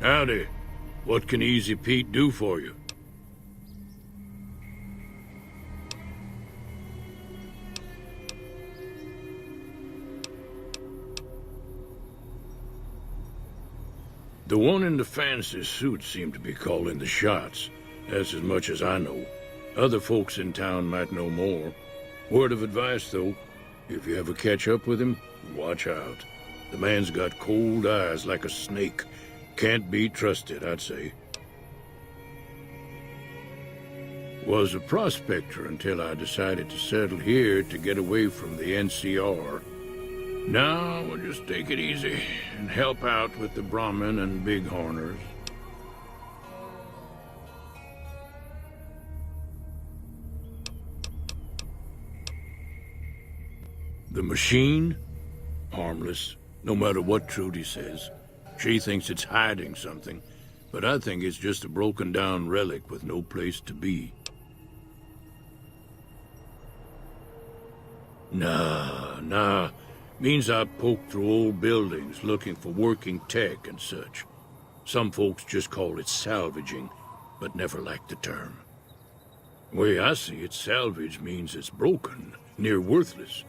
Howdy. What can Easy Pete do for you? The one in the fancy suit seemed to be calling the shots. That's as much as I know. Other folks in town might know more. Word of advice, though. If you ever catch up with him, watch out. The man's got cold eyes like a snake. Can't be trusted, I'd say. Was a prospector until I decided to settle here to get away from the NCR. Now we'll just take it easy and help out with the Brahmin and Bighorners. The machine? Harmless, no matter what Trudy says. She thinks it's hiding something, but I think it's just a broken-down relic with no place to be. Nah. Means I poke through old buildings looking for working tech and such. Some folks just call it salvaging, but never liked the term. The way I see it, salvage means it's broken, near worthless.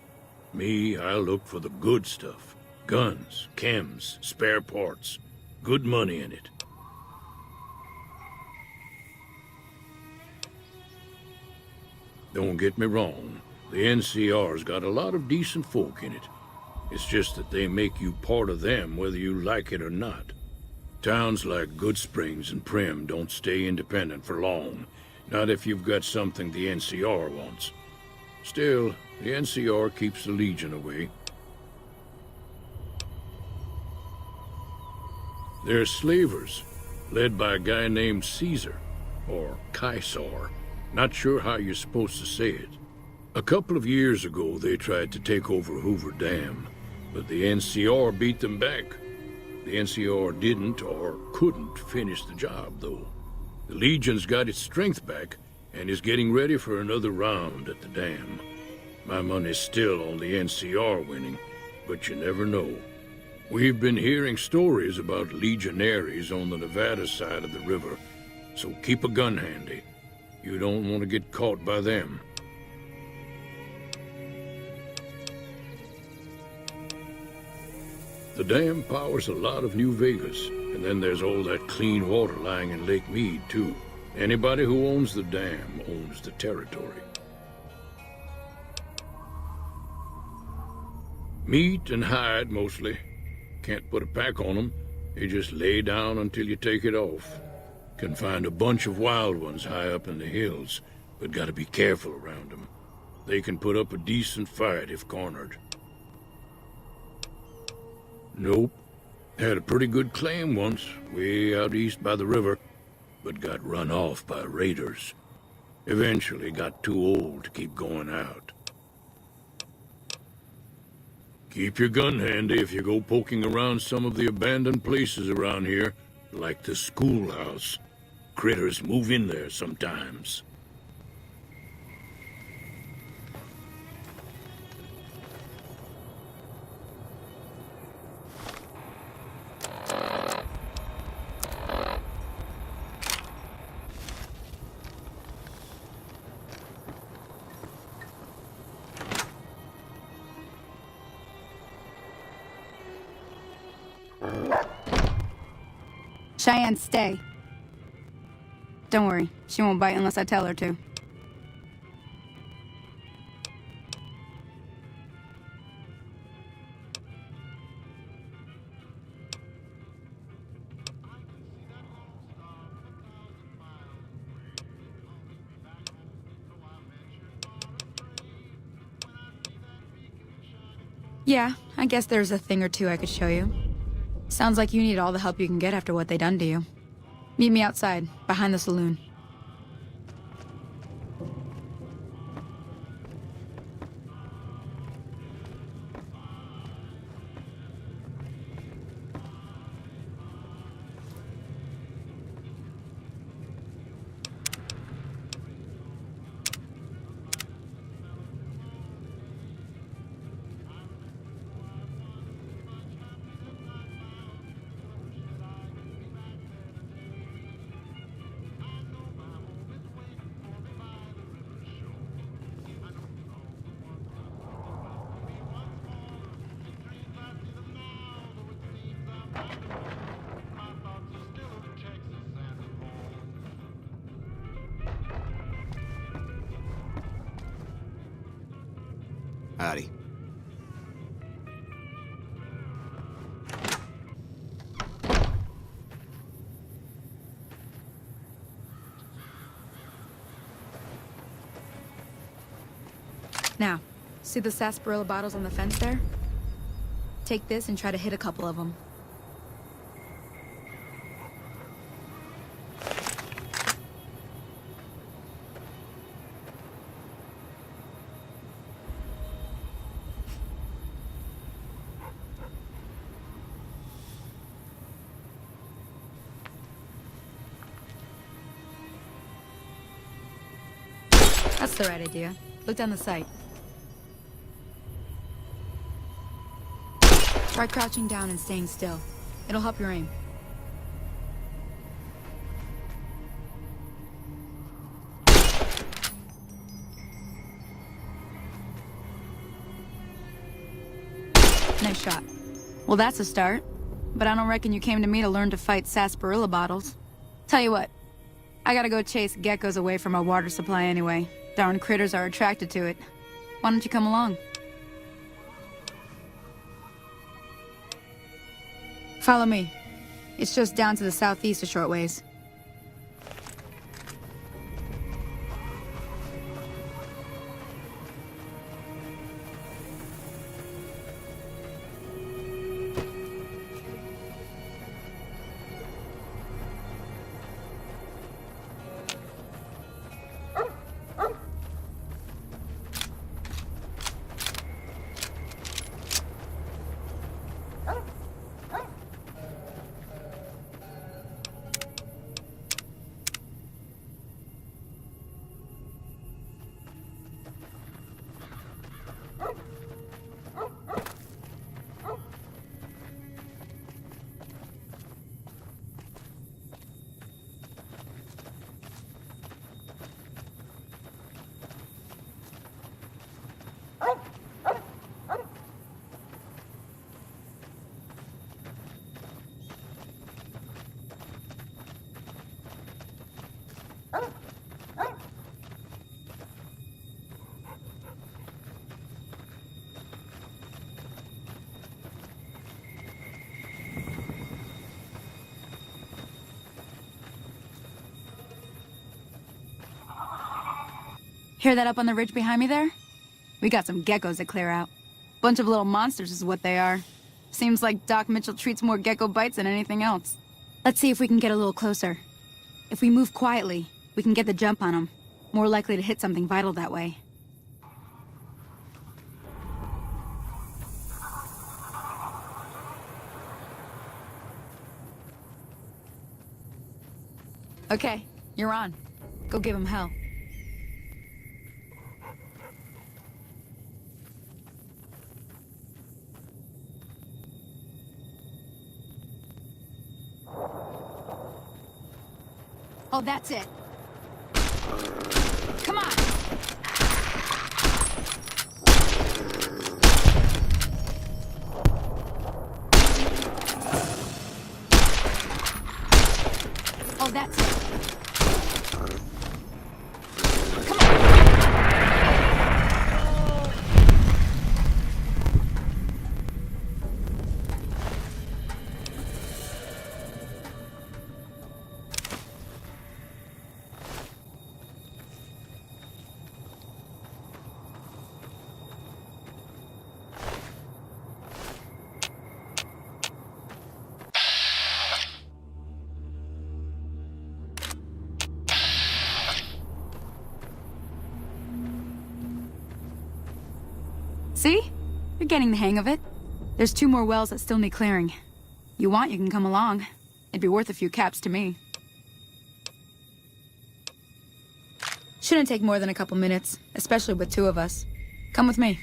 Me, I look for the good stuff. Guns, chems, spare parts. Good money in it. Don't get me wrong. The NCR's got a lot of decent folk in it. It's just that they make you part of them whether you like it or not. Towns like Goodsprings and Primm don't stay independent for long. Not if you've got something the NCR wants. Still, the NCR keeps the Legion away. They're slavers, led by a guy named Caesar, or Caesar. Not sure how you're supposed to say it. A couple of years ago, they tried to take over Hoover Dam, but the NCR beat them back. The NCR didn't or couldn't finish the job, though. The Legion's got its strength back and is getting ready for another round at the dam. My money's still on the NCR winning, but you never know. We've been hearing stories about legionaries on the Nevada side of the river, so keep a gun handy. You don't want to get caught by them. The dam powers a lot of New Vegas, and then there's all that clean water lying in Lake Mead, too. Anybody who owns the dam owns the territory. Meat and hide, mostly. Can't put a pack on them. You just lay down until you take it off. Can find a bunch of wild ones high up in the hills, but gotta be careful around them. They can put up a decent fight if cornered. Nope. Had a pretty good claim once, way out east by the river, but got run off by raiders. Eventually got too old to keep going out. Keep your gun handy if you go poking around some of the abandoned places around here, like the schoolhouse. Critters move in there sometimes. Cheyenne, stay. Don't worry, she won't bite unless I tell her to. Yeah, I guess there's a thing or two I could show you. Sounds like you need all the help you can get after what they done to you. Meet me outside, behind the saloon. Howdy. Now, see the sarsaparilla bottles on the fence there? Take this and try to hit a couple of them. That's the right idea. Look down the sight. Try crouching down and staying still. It'll help your aim. Nice shot. Well, that's a start. But I don't reckon you came to me to learn to fight sarsaparilla bottles. Tell you what, I gotta go chase geckos away from our water supply anyway. Darn critters are attracted to it. Why don't you come along? Follow me. It's just down to the southeast a short ways. Hear that up on the ridge behind me there? We got some geckos to clear out. Bunch of little monsters is what they are. Seems like Doc Mitchell treats more gecko bites than anything else. Let's see if we can get a little closer. If we move quietly, we can get the jump on them. More likely to hit something vital that way. Okay, you're on. Go give him hell. Oh, that's it. Come on! Oh, that's it. Come on! See? You're getting the hang of it. There's 2 more wells that still need clearing. You want, you can come along. It'd be worth a few caps to me. Shouldn't take more than a couple minutes, especially with 2 of us. Come with me.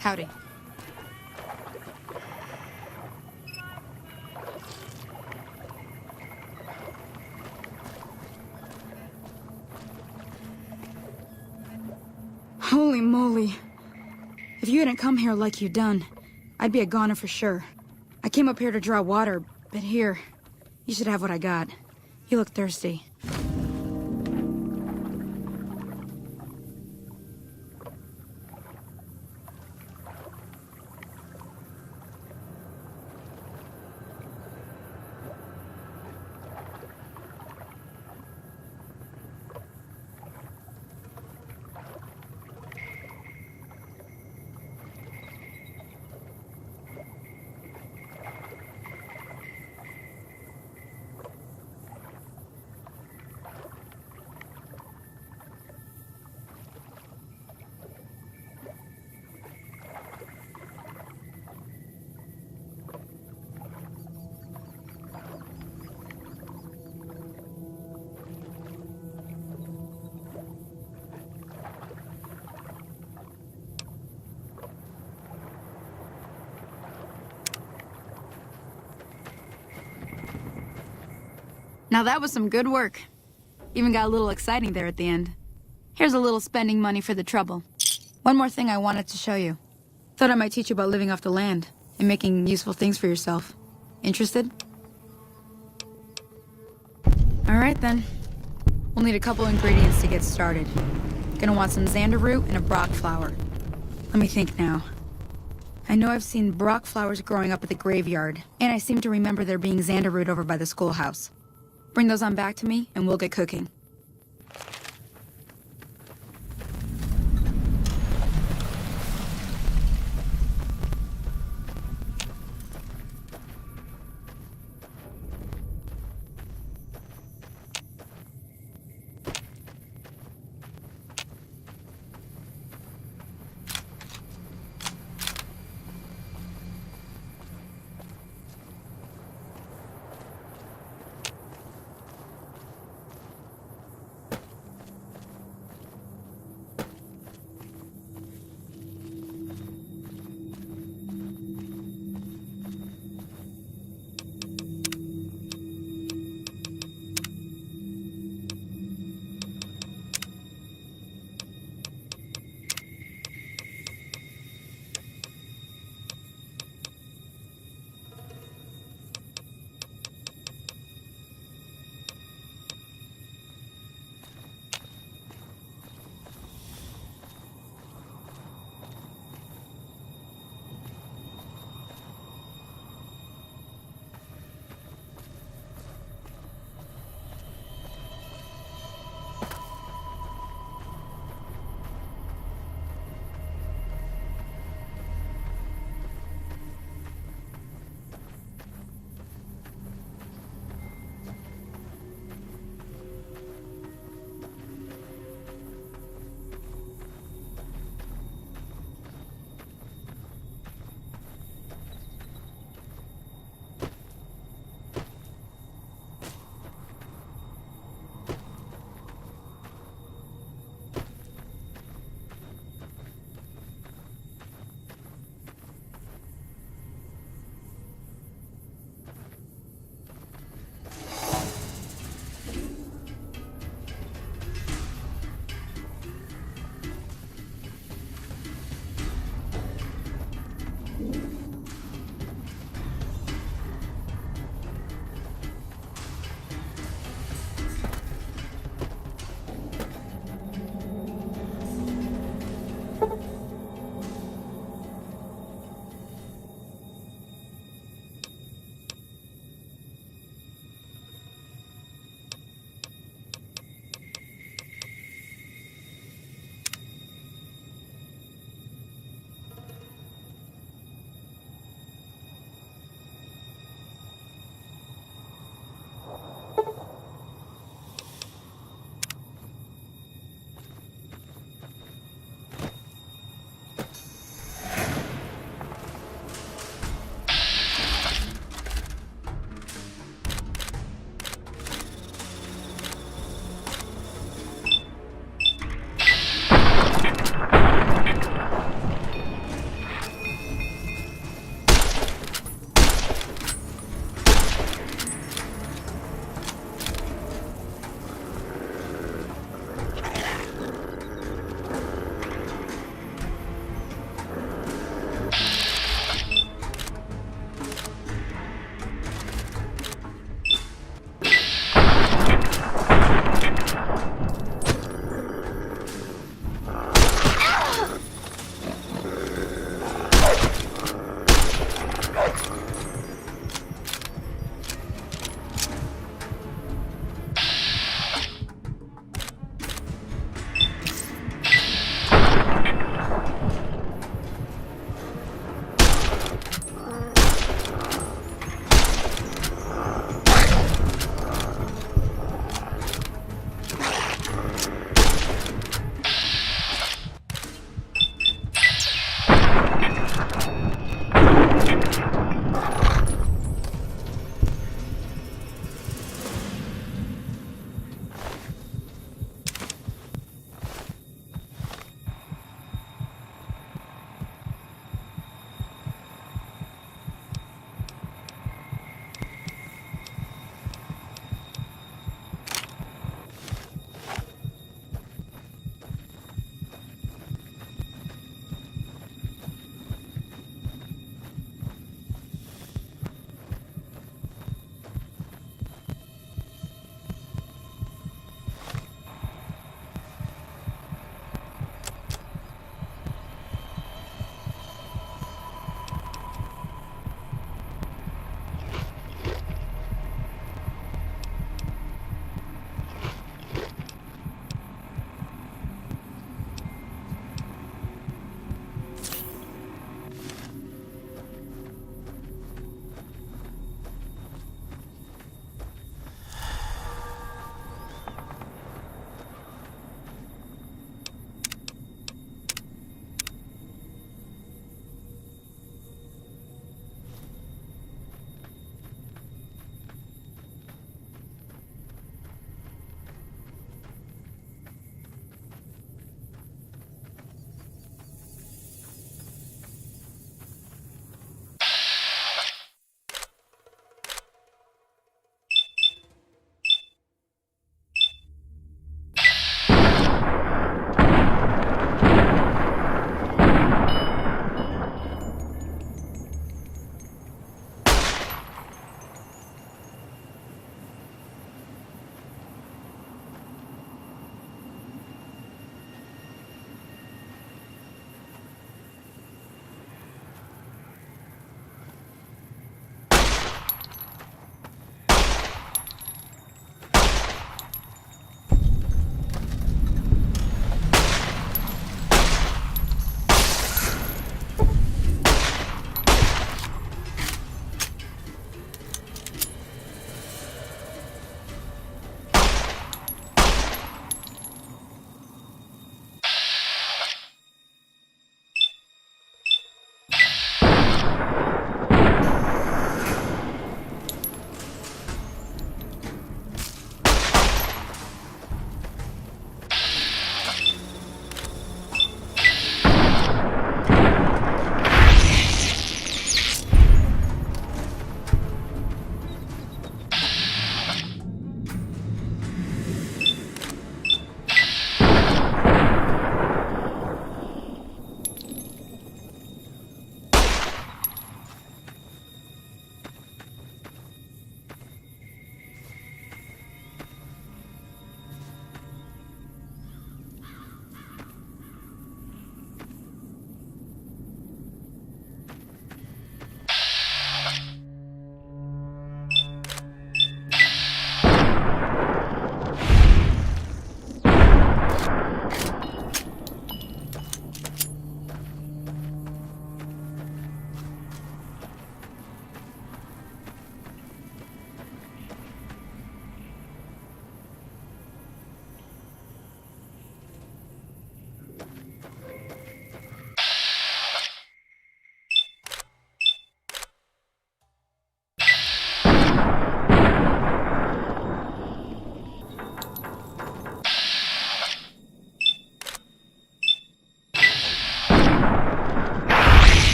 Howdy. Holy moly. If you hadn't come here like you done, I'd be a goner for sure. I came up here to draw water, but here, you should have what I got. You look thirsty. Now that was some good work. Even got a little exciting there at the end. Here's a little spending money for the trouble. One more thing I wanted to show you. Thought I might teach you about living off the land and making useful things for yourself. Interested? Alright then. We'll need a couple ingredients to get started. Gonna want some xander root and a brock flower. Let me think now. I know I've seen brock flowers growing up at the graveyard, and I seem to remember there being xander root over by the schoolhouse. Bring those on back to me, and we'll get cooking.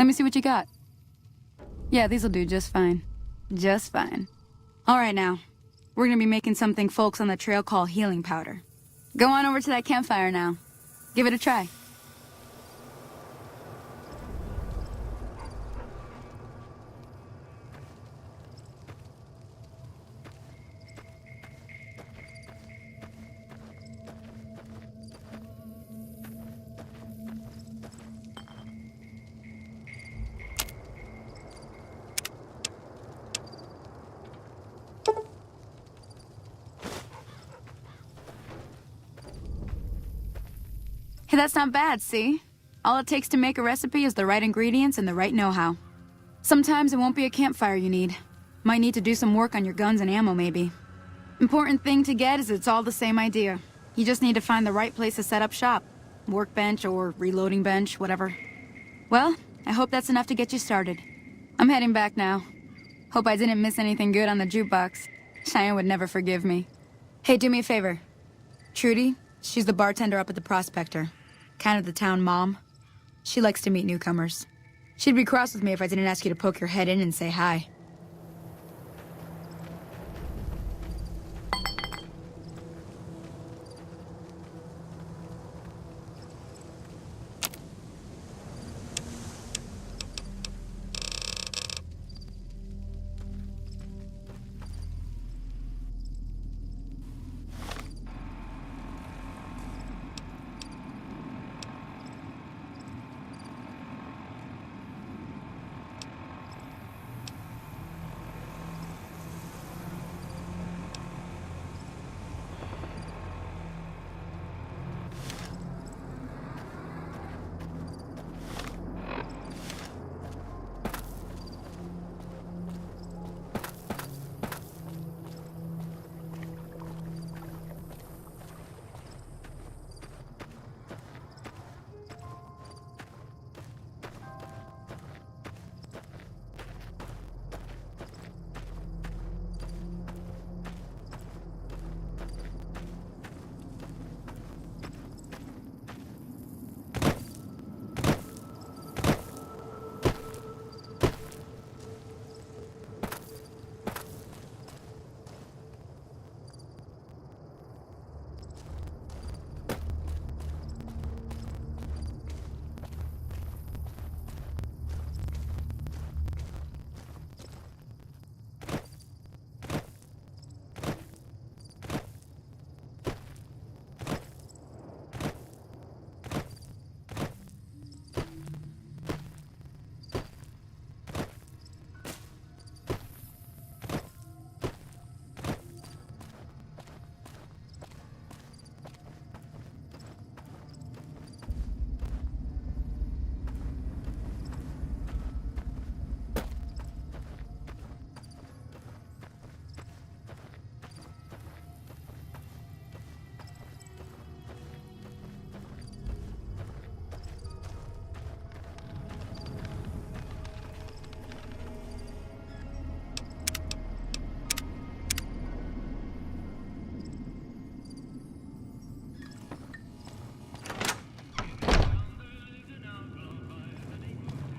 Let me see what you got. Yeah, these'll do just fine. Just fine. All right now. We're gonna be making something folks on the trail call healing powder. Go on over to that campfire now. Give it a try. Hey, that's not bad, see? All it takes to make a recipe is the right ingredients and the right know-how. Sometimes it won't be a campfire you need. Might need to do some work on your guns and ammo, maybe. Important thing to get is it's all the same idea. You just need to find the right place to set up shop. Workbench or reloading bench, whatever. Well, I hope that's enough to get you started. I'm heading back now. Hope I didn't miss anything good on the jukebox. Cheyenne would never forgive me. Hey, do me a favor. Trudy, she's the bartender up at the Prospector. Kind of the town mom. She likes to meet newcomers. She'd be cross with me if I didn't ask you to poke your head in and say hi.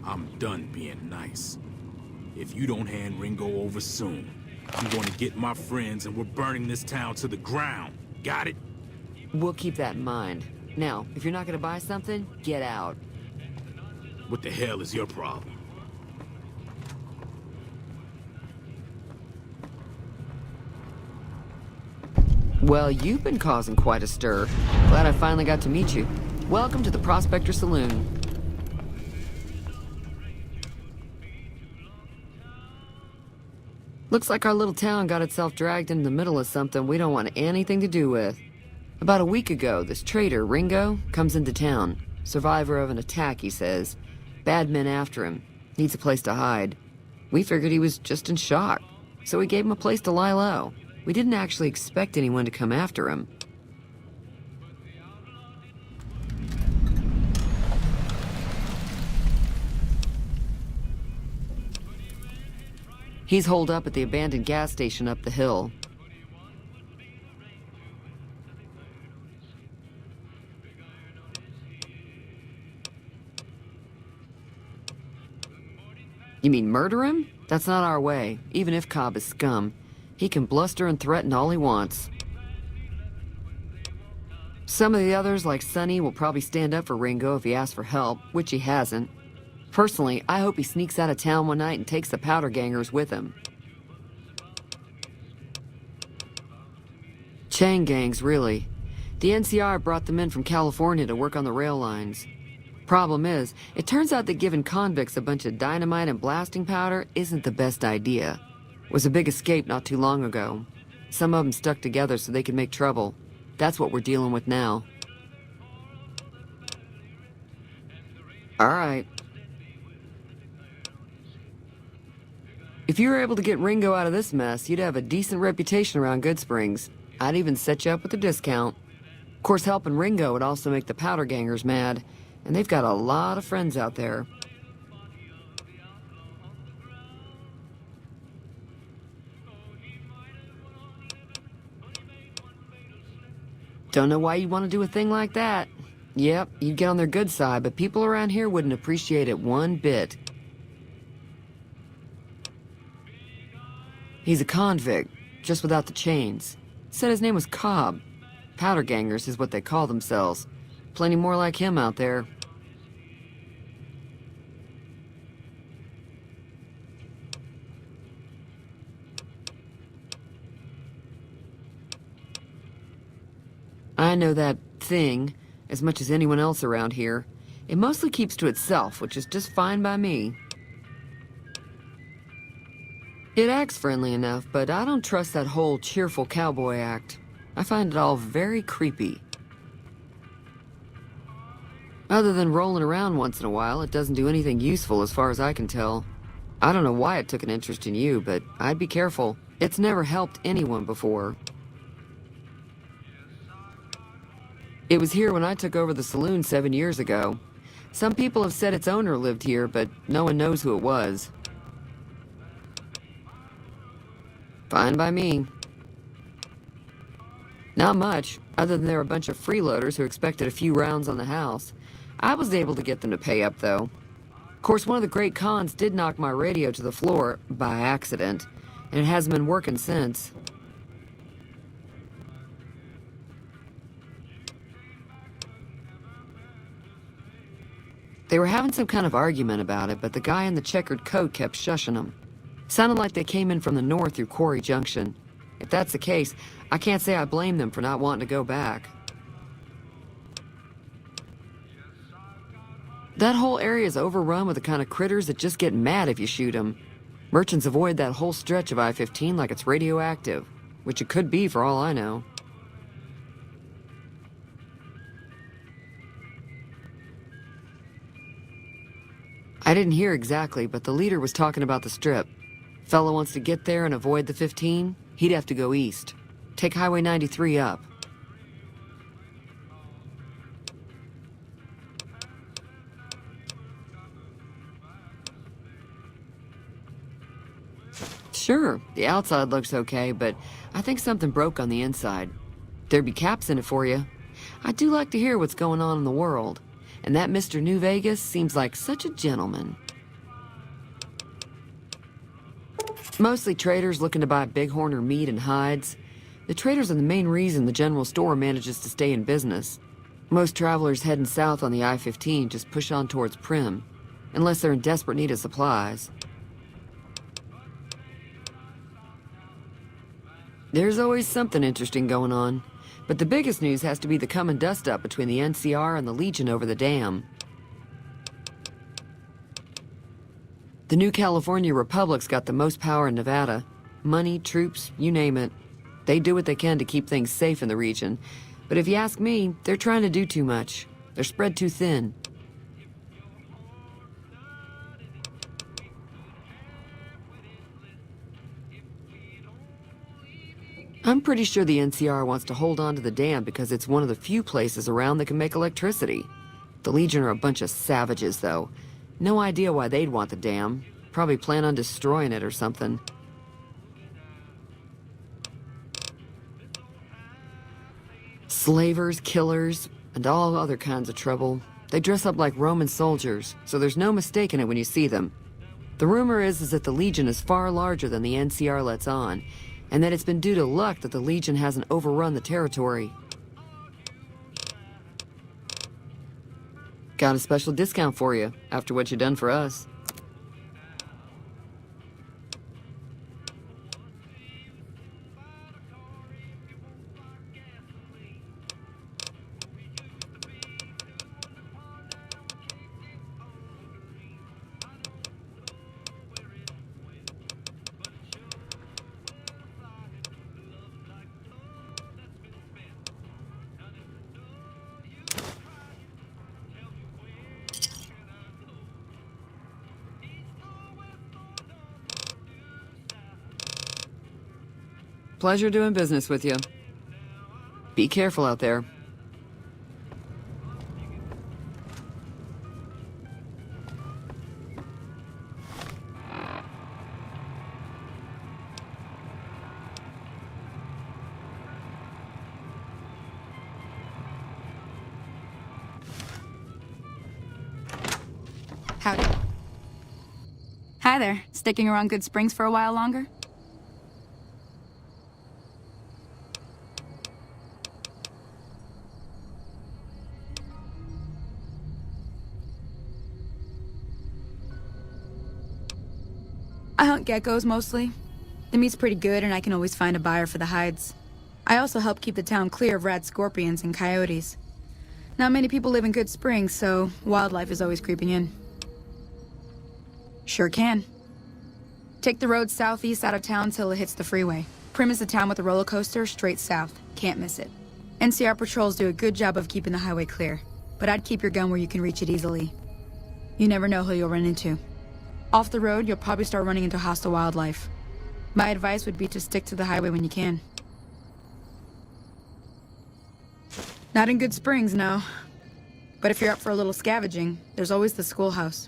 I'm done being nice. If you don't hand Ringo over soon, I'm going to get my friends and we're burning this town to the ground. Got it? We'll keep that in mind. Now, if you're not gonna buy something, get out. What the hell is your problem? Well, you've been causing quite a stir. Glad I finally got to meet you. Welcome to the Prospector Saloon. Looks like our little town got itself dragged into the middle of something we don't want anything to do with. About a week ago, this traitor, Ringo, comes into town. Survivor of an attack, he says. Bad men after him. Needs a place to hide. We figured he was just in shock, so we gave him a place to lie low. We didn't actually expect anyone to come after him. He's holed up at the abandoned gas station up the hill. You mean murder him? That's not our way, even if Cobb is scum. He can bluster and threaten all he wants. Some of the others, like Sonny, will probably stand up for Ringo if he asks for help, which he hasn't. Personally, I hope he sneaks out of town one night and takes the powder gangers with him. Chain gangs, really. The NCR brought them in from California to work on the rail lines. Problem is, it turns out that giving convicts a bunch of dynamite and blasting powder isn't the best idea. It was a big escape not too long ago. Some of them stuck together so they could make trouble. That's what we're dealing with now. All right. If you were able to get Ringo out of this mess, you'd have a decent reputation around Goodsprings. I'd even set you up with a discount. Of course, helping Ringo would also make the powder gangers mad, and they've got a lot of friends out there. Don't know why you'd want to do a thing like that. Yep, you'd get on their good side, but people around here wouldn't appreciate it one bit. He's a convict, just without the chains. Said his name was Cobb. Powder gangers is what they call themselves. Plenty more like him out there. I know that thing as much as anyone else around here. It mostly keeps to itself, which is just fine by me. It acts friendly enough, but I don't trust that whole cheerful cowboy act. I find it all very creepy. Other than rolling around once in a while, it doesn't do anything useful as far as I can tell. I don't know why it took an interest in you, but I'd be careful. It's never helped anyone before. It was here when I took over the saloon 7 years ago. Some people have said its owner lived here, but no one knows who it was. Fine by me. Not much, other than there were a bunch of freeloaders who expected a few rounds on the house. I was able to get them to pay up, though. Of course, one of the great cons did knock my radio to the floor, by accident, and it hasn't been working since. They were having some kind of argument about it, but the guy in the checkered coat kept shushing them. Sounded like they came in from the north through Quarry Junction. If that's the case, I can't say I blame them for not wanting to go back. That whole area is overrun with the kind of critters that just get mad if you shoot them. Merchants avoid that whole stretch of I-15 like it's radioactive, which it could be for all I know. I didn't hear exactly, but the leader was talking about the Strip. Fellow wants to get there and avoid the 15, he'd have to go east. Take Highway 93 up. Sure, the outside looks okay, but I think something broke on the inside. There'd be caps in it for you. I do like to hear what's going on in the world. And that Mr. New Vegas seems like such a gentleman. Mostly traders looking to buy bighorn or meat and hides. The traders are the main reason the general store manages to stay in business. Most travelers heading south on the I-15 just push on towards Primm, unless they're in desperate need of supplies. There's always something interesting going on. But the biggest news has to be the coming dust-up between the NCR and the Legion over the dam. The new California Republic's got the most power in Nevada. Money, troops, you name it. They do what they can to keep things safe in the region. But if you ask me, they're trying to do too much. They're spread too thin. I'm pretty sure the NCR wants to hold on to the dam because it's one of the few places around that can make electricity. The Legion are a bunch of savages, though. No idea why they'd want the dam. Probably plan on destroying it or something. Slavers, killers, and all other kinds of trouble. They dress up like Roman soldiers, so there's no mistaking it when you see them. The rumor is that the Legion is far larger than the NCR lets on, and that it's been due to luck that the Legion hasn't overrun the territory. Got a special discount for you, after what you done for us. Pleasure doing business with you. Be careful out there. Howdy. Hi there. Sticking around Good Springs for a while longer? I hunt geckos mostly. The meat's pretty good and I can always find a buyer for the hides. I also help keep the town clear of rad scorpions and coyotes. Not many people live in Good Springs, so wildlife is always creeping in. Sure can. Take the road southeast out of town till it hits the freeway. Primm is the town with a roller coaster straight south. Can't miss it. NCR patrols do a good job of keeping the highway clear, but I'd keep your gun where you can reach it easily. You never know who you'll run into. Off the road, you'll probably start running into hostile wildlife. My advice would be to stick to the highway when you can. Not in Good Springs, no. But if you're up for a little scavenging, there's always the schoolhouse.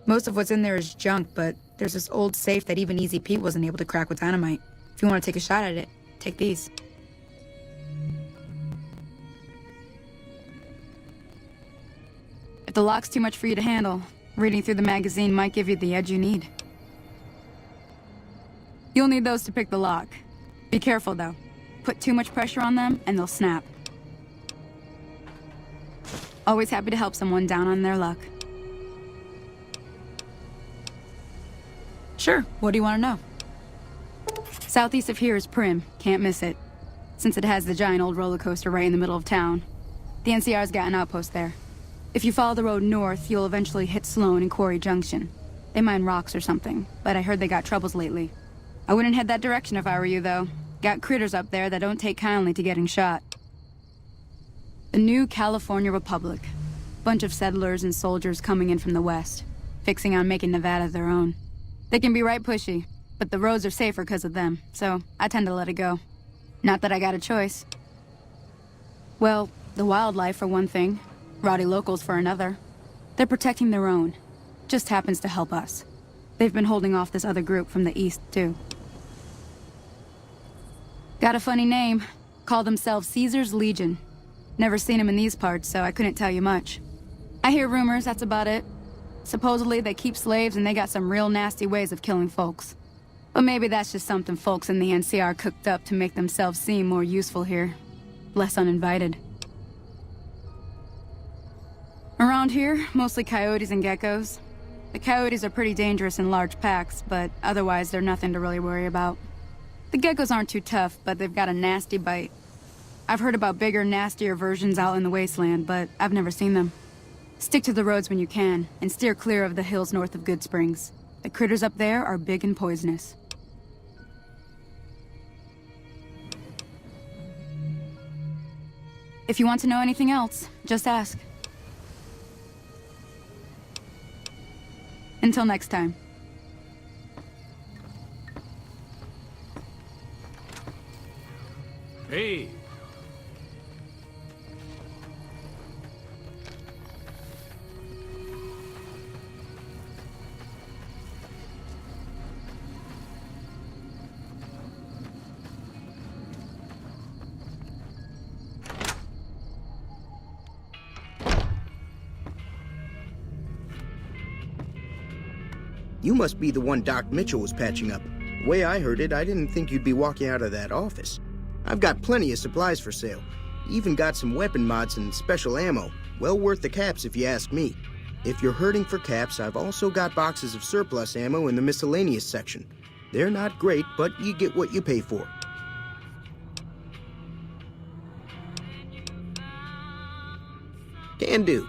Most of what's in there is junk, but there's this old safe that even Easy Pete wasn't able to crack with dynamite. If you want to take a shot at it, take these. If the lock's too much for you to handle, reading through the magazine might give you the edge you need. You'll need those to pick the lock. Be careful, though. Put too much pressure on them, and they'll snap. Always happy to help someone down on their luck. Sure, what do you want to know? Southeast of here is Primm. Can't miss it. Since it has the giant old roller coaster right in the middle of town. The NCR's got an outpost there. If you follow the road north, you'll eventually hit Sloan and Quarry Junction. They mine rocks or something, but I heard they got troubles lately. I wouldn't head that direction if I were you, though. Got critters up there that don't take kindly to getting shot. The new California Republic. Bunch of settlers and soldiers coming in from the west, fixing on making Nevada their own. They can be right pushy, but the roads are safer because of them, so I tend to let it go. Not that I got a choice. Well, the wildlife for one thing. Rowdy locals for another. They're protecting their own. Just happens to help us. They've been holding off this other group from the east, too. Got a funny name. Call themselves Caesar's Legion. Never seen them in these parts, so I couldn't tell you much. I hear rumors, that's about it. Supposedly they keep slaves and they got some real nasty ways of killing folks. But maybe that's just something folks in the NCR cooked up to make themselves seem more useful here. Less uninvited. Around here, mostly coyotes and geckos. The coyotes are pretty dangerous in large packs, but otherwise they're nothing to really worry about. The geckos aren't too tough, but they've got a nasty bite. I've heard about bigger, nastier versions out in the wasteland, but I've never seen them. Stick to the roads when you can, and steer clear of the hills north of Good Springs. The critters up there are big and poisonous. If you want to know anything else, just ask. Until next time. Hey! You must be the one Doc Mitchell was patching up. The way I heard it, I didn't think you'd be walking out of that office. I've got plenty of supplies for sale. Even got some weapon mods and special ammo. Well worth the caps if you ask me. If you're hurting for caps, I've also got boxes of surplus ammo in the miscellaneous section. They're not great, but you get what you pay for. Can do.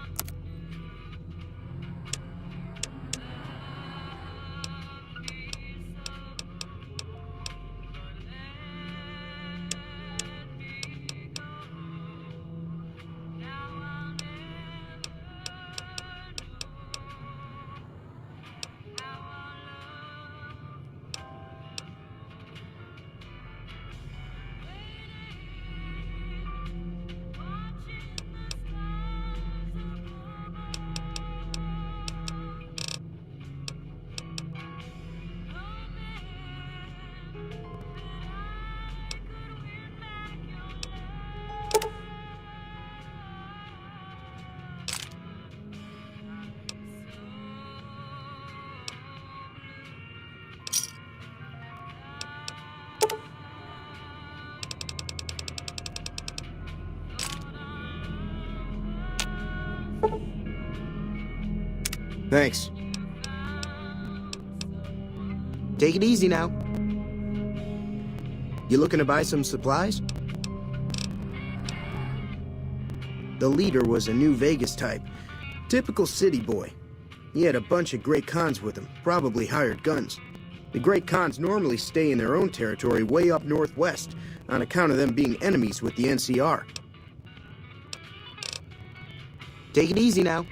Thanks. Take it easy now. You looking to buy some supplies? The leader was a New Vegas type. Typical city boy. He had a bunch of Great Khans with him, probably hired guns. The Great Khans normally stay in their own territory way up northwest, on account of them being enemies with the NCR. Take it easy now.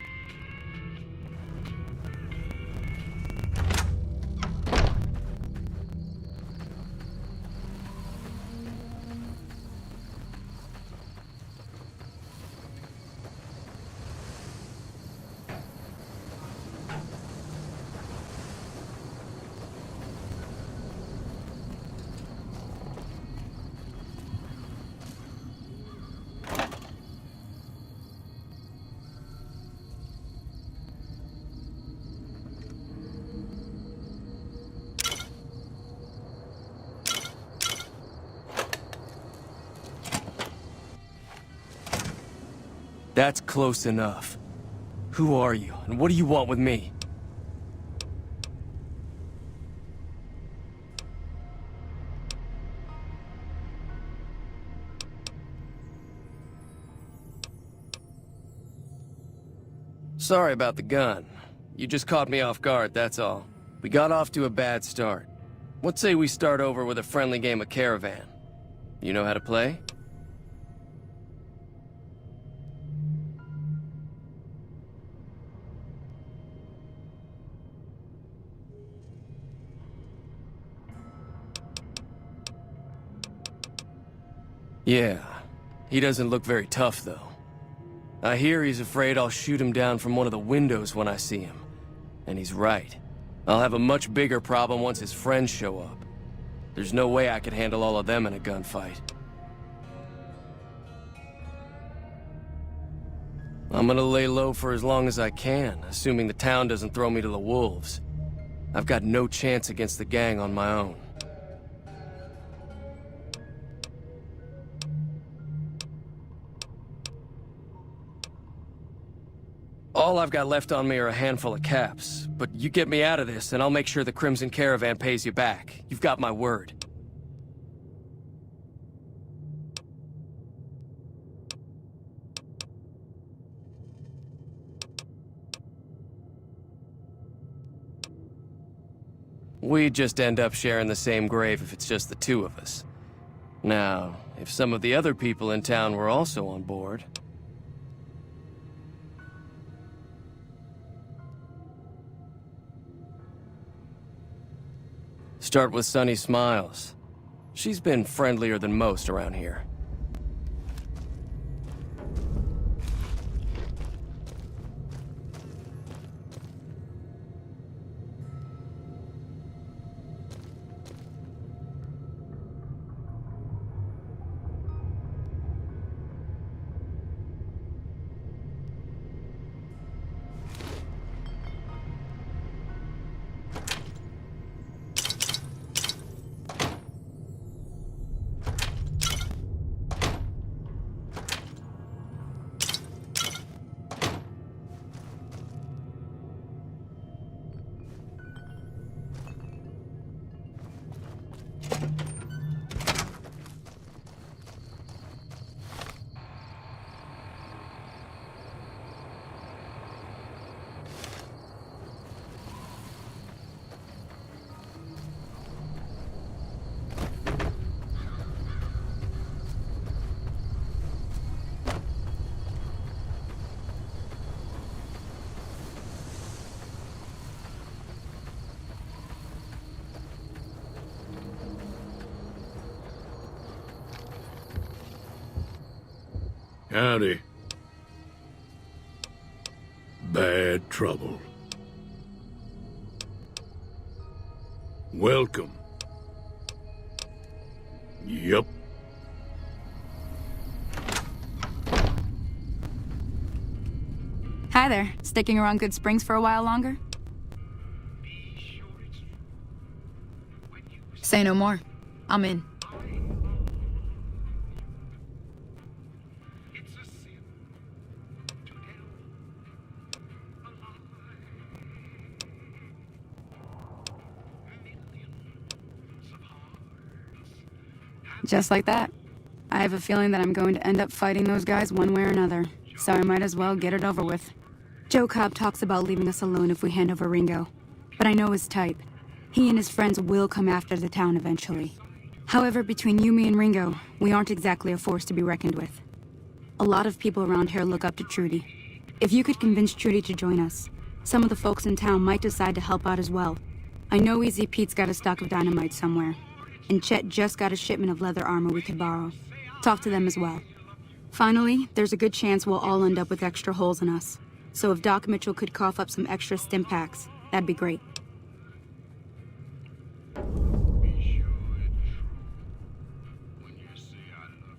That's close enough. Who are you, and what do you want with me? Sorry about the gun. You just caught me off guard, that's all. We got off to a bad start. Let's say we start over with a friendly game of Caravan. You know how to play? Yeah, he doesn't look very tough, though. I hear he's afraid I'll shoot him down from one of the windows when I see him. And he's right. I'll have a much bigger problem once his friends show up. There's no way I could handle all of them in a gunfight. I'm gonna lay low for as long as I can, assuming the town doesn't throw me to the wolves. I've got no chance against the gang on my own. All I've got left on me are a handful of caps, but you get me out of this and I'll make sure the Crimson Caravan pays you back. You've got my word. We'd just end up sharing the same grave if it's just the two of us. Now, if some of the other people in town were also on board... Start with Sunny Smiles. She's been friendlier than most around here. Howdy. Bad trouble. Welcome. Yup. Hi there. Sticking around Good Springs for a while longer? Say no more. I'm in. Just like that. I have a feeling that I'm going to end up fighting those guys one way or another, so I might as well get it over with. Joe Cobb talks about leaving us alone if we hand over Ringo, but I know his type. He and his friends will come after the town eventually. However, between you, me, and Ringo, we aren't exactly a force to be reckoned with. A lot of people around here look up to Trudy. If you could convince Trudy to join us, some of the folks in town might decide to help out as well. I know Easy Pete's got a stock of dynamite somewhere, and Chet just got a shipment of leather armor we could borrow. Talk to them as well. Finally, there's a good chance we'll all end up with extra holes in us. So if Doc Mitchell could cough up some extra stim packs, that'd be great.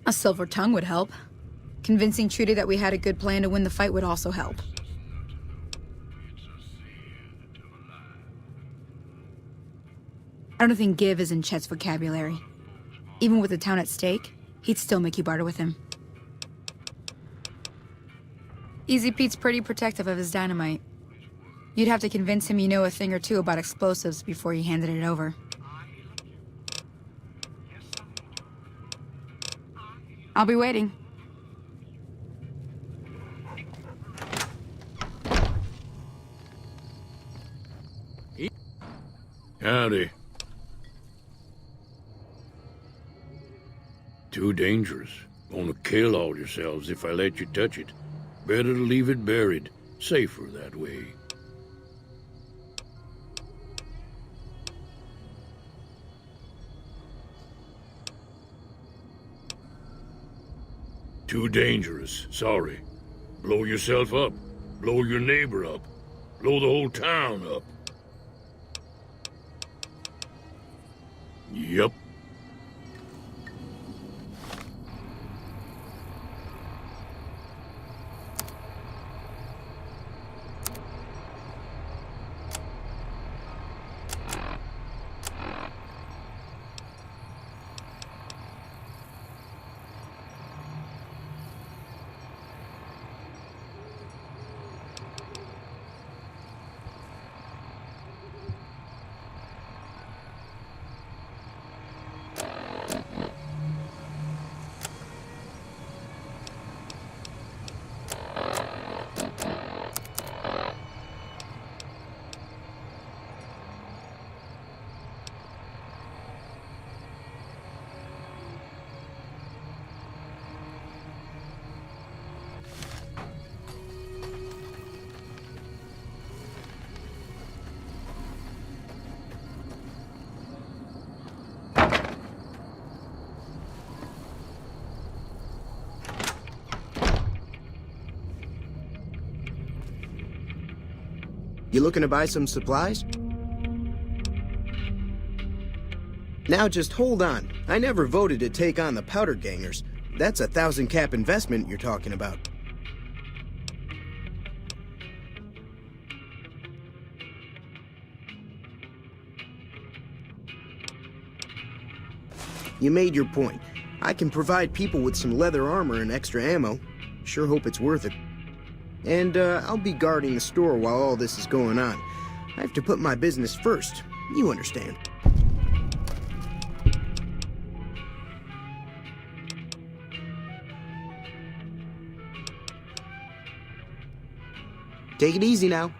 A silver tongue would help. Convincing Trudy that we had a good plan to win the fight would also help. I don't think give is in Chet's vocabulary. Even with the town at stake, he'd still make you barter with him. Easy Pete's pretty protective of his dynamite. You'd have to convince him you know a thing or two about explosives before you handed it over. I'll be waiting. Howdy. Too dangerous. Gonna kill all yourselves if I let you touch it. Better to leave it buried. Safer that way. Too dangerous. Sorry. Blow yourself up. Blow your neighbor up. Blow the whole town up. Yup. You looking to buy some supplies? Now just hold on. I never voted to take on the Powder Gangers. That's 1,000 cap investment you're talking about. You made your point. I can provide people with some leather armor and extra ammo. Sure hope it's worth it. And I'll be guarding the store while all this is going on. I have to put my business first. You understand. Take it easy now.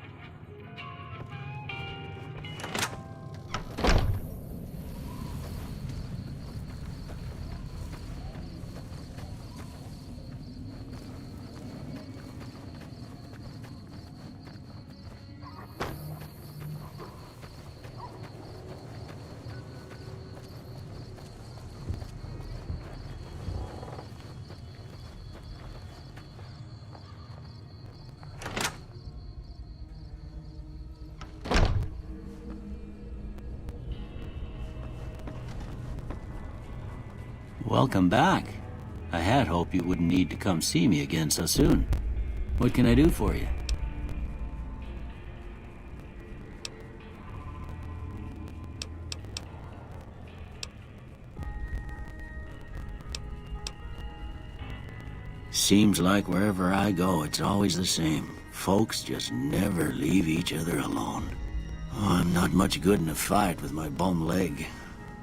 Welcome back. I had hoped you wouldn't need to come see me again so soon. What can I do for you? Seems like wherever I go, it's always the same. Folks just never leave each other alone. Oh, I'm not much good in a fight with my bum leg.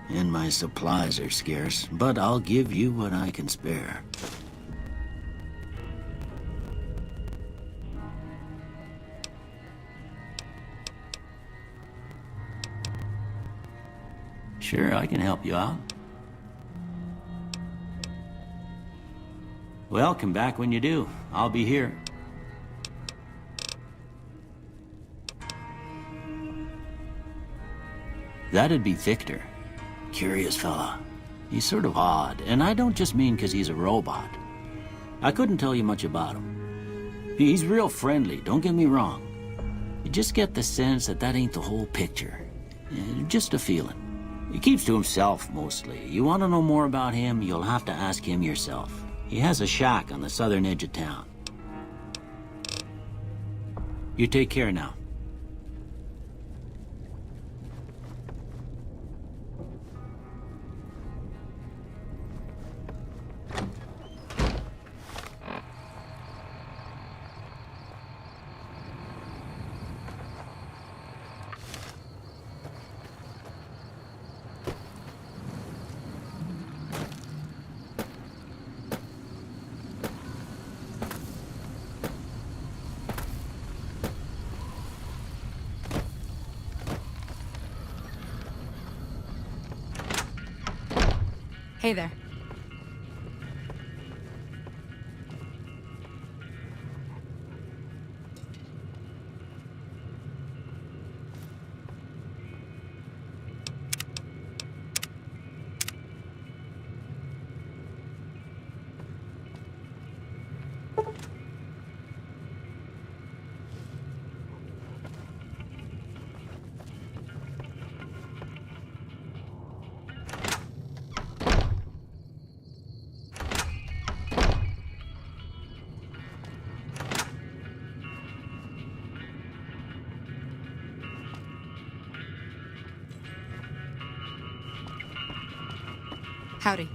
And my supplies are scarce, but I'll give you what I can spare. Sure, I can help you out. Well, come back when you do. I'll be here. That'd be Victor. Curious fella. He's sort of odd, and I don't just mean 'cause he's a robot. I couldn't tell you much about him. He's real friendly, don't get me wrong. You just get the sense that that ain't the whole picture. Just a feeling. He keeps to himself, mostly. You want to know more about him, you'll have to ask him yourself. He has a shack on the southern edge of town. You take care now. Hey there. Howdy.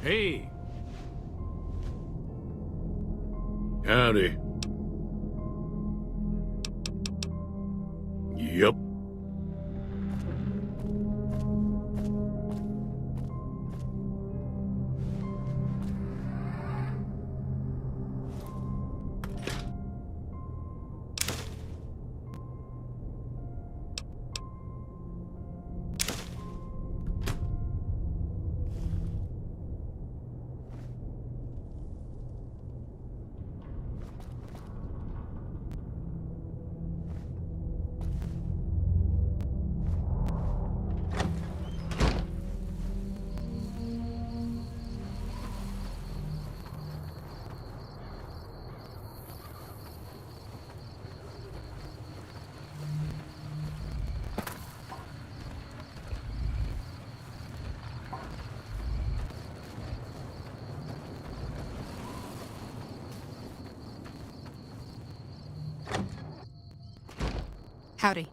Hey! Howdy. Yup. Howdy.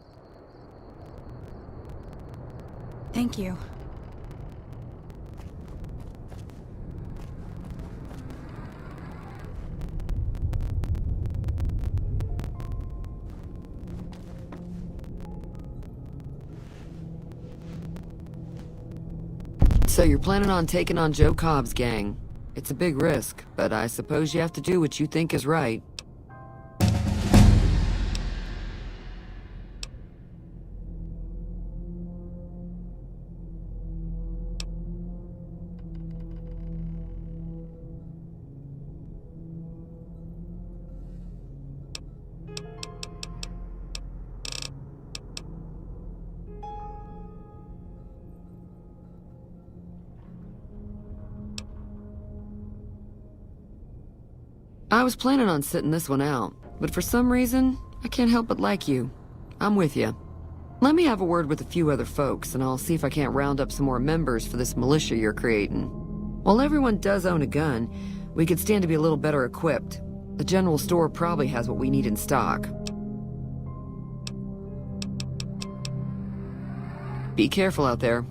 Thank you. So you're planning on taking on Joe Cobb's gang. It's a big risk, but I suppose you have to do what you think is right. I was planning on sitting this one out, but for some reason, I can't help but like you. I'm with you. Let me have a word with a few other folks, and I'll see if I can't round up some more members for this militia you're creating. While everyone does own a gun, we could stand to be a little better equipped. The general store probably has what we need in stock. Be careful out there.